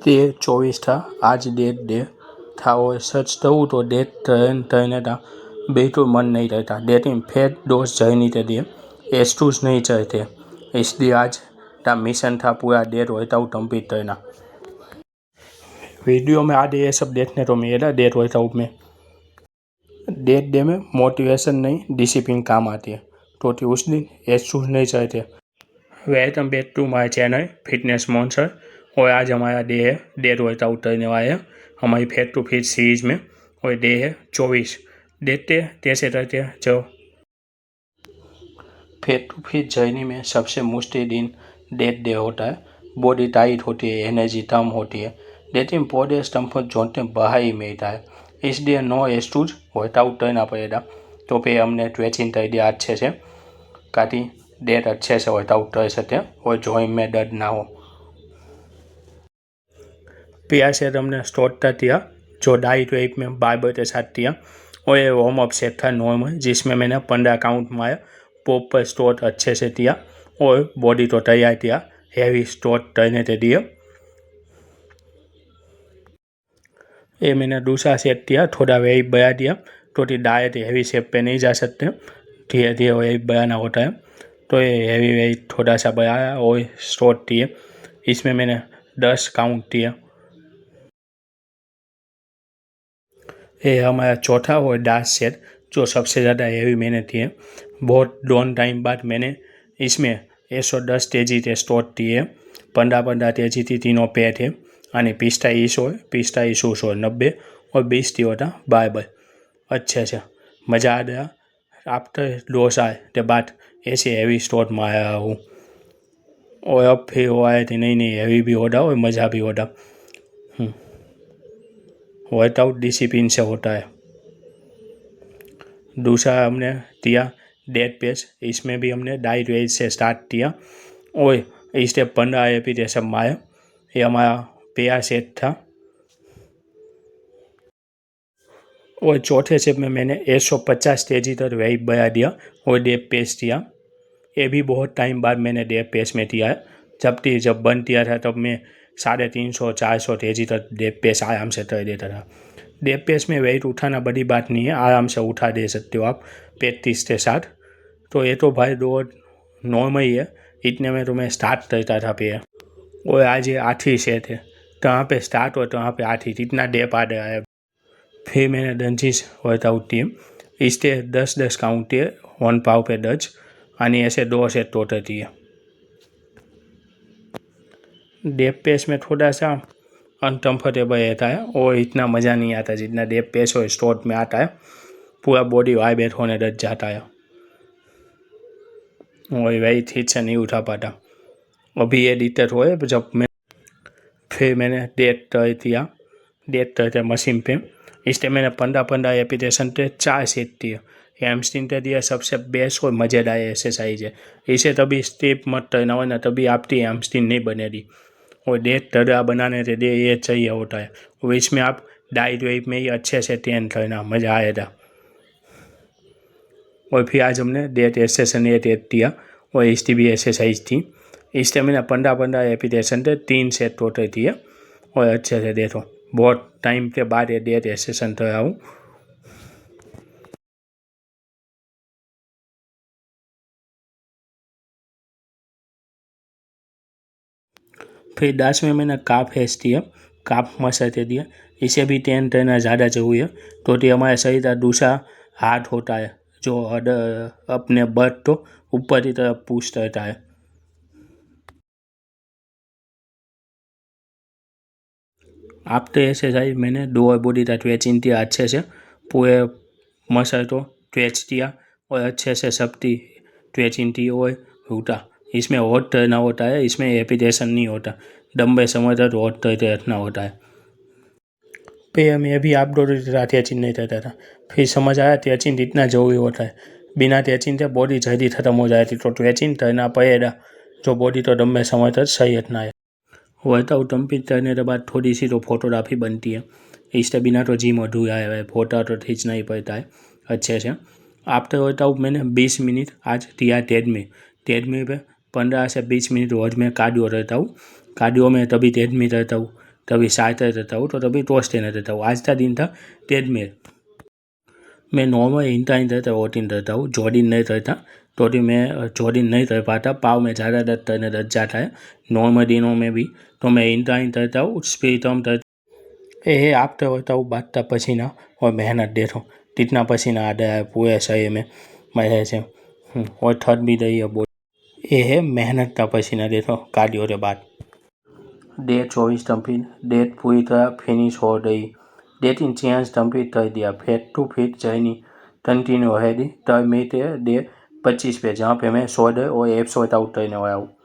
13-24 था आज date day था। और सच कहूँ तो डेट ट्रेन था बिल्कुल मन नहीं रहता। डेट इन फेट डोज जई नहीं दे एस्टूज नहीं चाहते, इसलिए आज ता मिशन था पूरा डेट होता हूँ कंप्लीट करना। वीडियो में आज ये सब देखने को मिलेगा डेट होता हूँ में। डेट डे में मोटिवेशन नहीं डिसिप्लिन काम आती है, तो उस दिन एस्टूज नहीं चाहते। Welcome back to my channel fitness monster. और आज हमारा डे है डेट वर्कआउट करने वाले हैं हमारी फेट टू फिट सीरीज में। और डे है 24। देखते कैसे करते हैं चलो। फेट टू फिट जर्नी में सबसे मुश्किल दिन डेट डे होता है। बॉडी टाइट होती है, एनर्जी कम होती है, लेकिन बॉडी स्टम्प जोड़ते बाहर ही मिलता है, इसलिए नो एस्टूज वर्कआउट करना पड़ेगा। तो फिर हमने स्ट्रेचिंग कर दिया अच्छे से, ताकि डेट अच्छे से वर्कआउट कर सके और जॉइंट में दर्द ना हो। पिया से हमने स्टार्ट कर दिया जो डाइट वेट में बारबल के साथ किया। और ये वार्म अप सेट था नॉर्मल, जिसमें मैंने 15 काउंट मारा, प्रॉपर स्टार्ट अच्छे से किया और बॉडी को तैयार किया हैवी स्टार्ट करने के लिए। ये मैंने दूसरा सेट किया, थोड़ा वेट बढ़ा दिया, क्योंकि डायरेक्ट हैवी शेप पे नहीं जा सकते, धीरे धीरे वेट बढ़ाना होता है। तो ये हैवी वेट थोड़ा सा बढ़ाया और स्टार्ट किए। इसमें मैंने 10 काउंट किया। ये हमारा चौथा और लास्ट सेट जो सबसे ज़्यादा हैवी मैंने किए। बहुत लॉन्ग टाइम बाद मैंने इसमें 110 kg के स्टार्ट किए। 15-15 kg थी तीनों पे थे, અને 45 और 90 और 20 थी होता बारबल। अच्छे से मज़ा आ गया। आफ्टर 2 साल के बाद ऐसे हैवी स्टार्ट मारा हूँ। और अब फिर हुआ है कि नहीं हैवी भी होता और मज़ा भी होता। वर्कआउट डिसिप्लिन से होता है। दूसरा हमने किया डेड पेस, इसमें भी हमने डाइट वेट से स्टार्ट किया और इससे 15 रेपिटेशन मारे। ये हमारा पहला सेट था। और चौथे सेट में मैंने 150 kg तक वेट बढ़ा दिया और डेड पेस किया। ये भी बहुत टाइम बाद मैंने डेड पेस में किया है। जब बंद किया था तब मैं 350-400 kg तक डेड पेस आराम से कर देता था। डेड पेस में वेट उठाना बड़ी बात नहीं है, आराम से उठा दे सकते हो आप प्रैक्टिस के साथ। तो ये तो भाई दो नॉर्मल ही है, इतने में तो मैं स्टार्ट करता था पे। और आज ये 8वीं सेट है, तो वहाँ पे स्टार्ट हो तो वहाँ पे 8वीं, इतना डेप आ गया है। फिर मैंने डंजीज वर्कआउट किए, इससे 10-10 काउंट किए 1 पाव पे 10, आणि ऐसे 2 सेट टोटल किए। डेप पेस में थोड़ा सा अनकम्फर्टेबल रहता है और इतना मज़ा नहीं आता जितना डेप पेस और स्टार्ट में आता है। पूरा बॉडी वाइब्रेट होने लग जाता है और वही ठीक से नहीं उठा पाता। अभी ये दिक्कत हो है जब मैंने डेट कर दिया, डेट करते मशीन पे, इसलिए मैंने 15-15 रेपिटेशन पे 4 सेट दिए। हैमस्ट्रिंग के लिए सबसे बेस्ट और मज़ेदार एक्सरसाइज है। इसे तभी स्टेप मत करना वरना तभी आपकी हैमस्ट्रिंग नहीं बनेगी। और डेट तगड़ा बनाने के लिए ये चाहिए होता है। और इसमें आप डाइट वेट में ही अच्छे से ट्रेन करना, मज़ा आएगा। और फिर आज हमने डेट एक्सरसाइज ये डेट दिया और इसकी भी एक्सरसाइज थी। इसलिए मैंने 15-15 रेपिटेशन थे 3 सेट टोटल दिए और अच्छे से देखो बहुत टाइम के बाद ये डेट एक्सरसाइज कर रहा हूँ। फिर 10 में मैंने काफ हेस्ट दिया, काफ मसल के दिया। इसे भी ट्रेन करना ज़्यादा जरूरी है, तो हमारे शरीर का दूसरा हाथ होता है जो अपने बर्थ को ऊपर की तरफ पुश करता है। आफ्टर एक्सरसाइज मैंने 2 बॉडी का स्ट्रेचिंग किया अच्छे से, पूरे मसल को स्ट्रेच किया और अच्छे से सबकी स्ट्रेचिंग की और उठा। इसमें हॉट करना होता है, इसमें रेपिटेशन नहीं होता, लंबे समय तक हॉट करते रखना होता है। फिर मैं भी आप दोनों स्ट्रेचिंग नहीं करता था, फिर समझ आया स्ट्रेचिंग इतना जरूरी होता है। बिना स्ट्रेचिंग से बॉडी जल्दी खत्म हो जाती, तो स्ट्रेचिंग करना पड़ेगा जो बॉडी तो लंबे समय तक सही रखना है। वर्कआउट कंप्लीट करने के बाद थोड़ी सी तो फोटोग्राफी बनती है, इसके बिना तो जिम अधूरा है, फोटो तो खींचना ही पड़ता है अच्छे से। आफ्टर वर्कआउट मैंने 20 मिनट आज दिया ट्रेडमिल पे। 15 से 20 मिनट रोज में कार्डियो रहता हूँ। कार्डियो में तभी ट्रेडमिल रहता हूँ तभी साथ रहता हूँ तो तभी टोस्ट रहता हूँ। आज का दिन था तेजमेर। मैं नॉर्मल इंटाइन रहता ओटिन रहता हूँ, जॉर्डिन नहीं रहता। तो भी मैं जॉर्डिन नहीं रह पाता, पाव में ज़्यादा दर्द करने लग जाता है नॉर्मल दिनों में भी। तो मैं इंटाइन रहता हूँ, स्पिरिटम रहता। ये आपते होता हूँ बांटता पसीना और मेहनत देखो कितना पसीना आ रहा है पूरे शरीर में मेरे से। और थक भी रही है बॉडी। ये है मेहनत का पसीना देखो कार्डियो के बाद। डे 24 कंप्लीट, डेट पूरी तरह फिनिश हो गई। डेट इन चेंज कंप्लीट कर दिया। Fat to fit journey continue है दी। तब मैं डे 25 पे जहाँ पे मैं 100 और एप्स वर्कआउट करने वाला हूँ।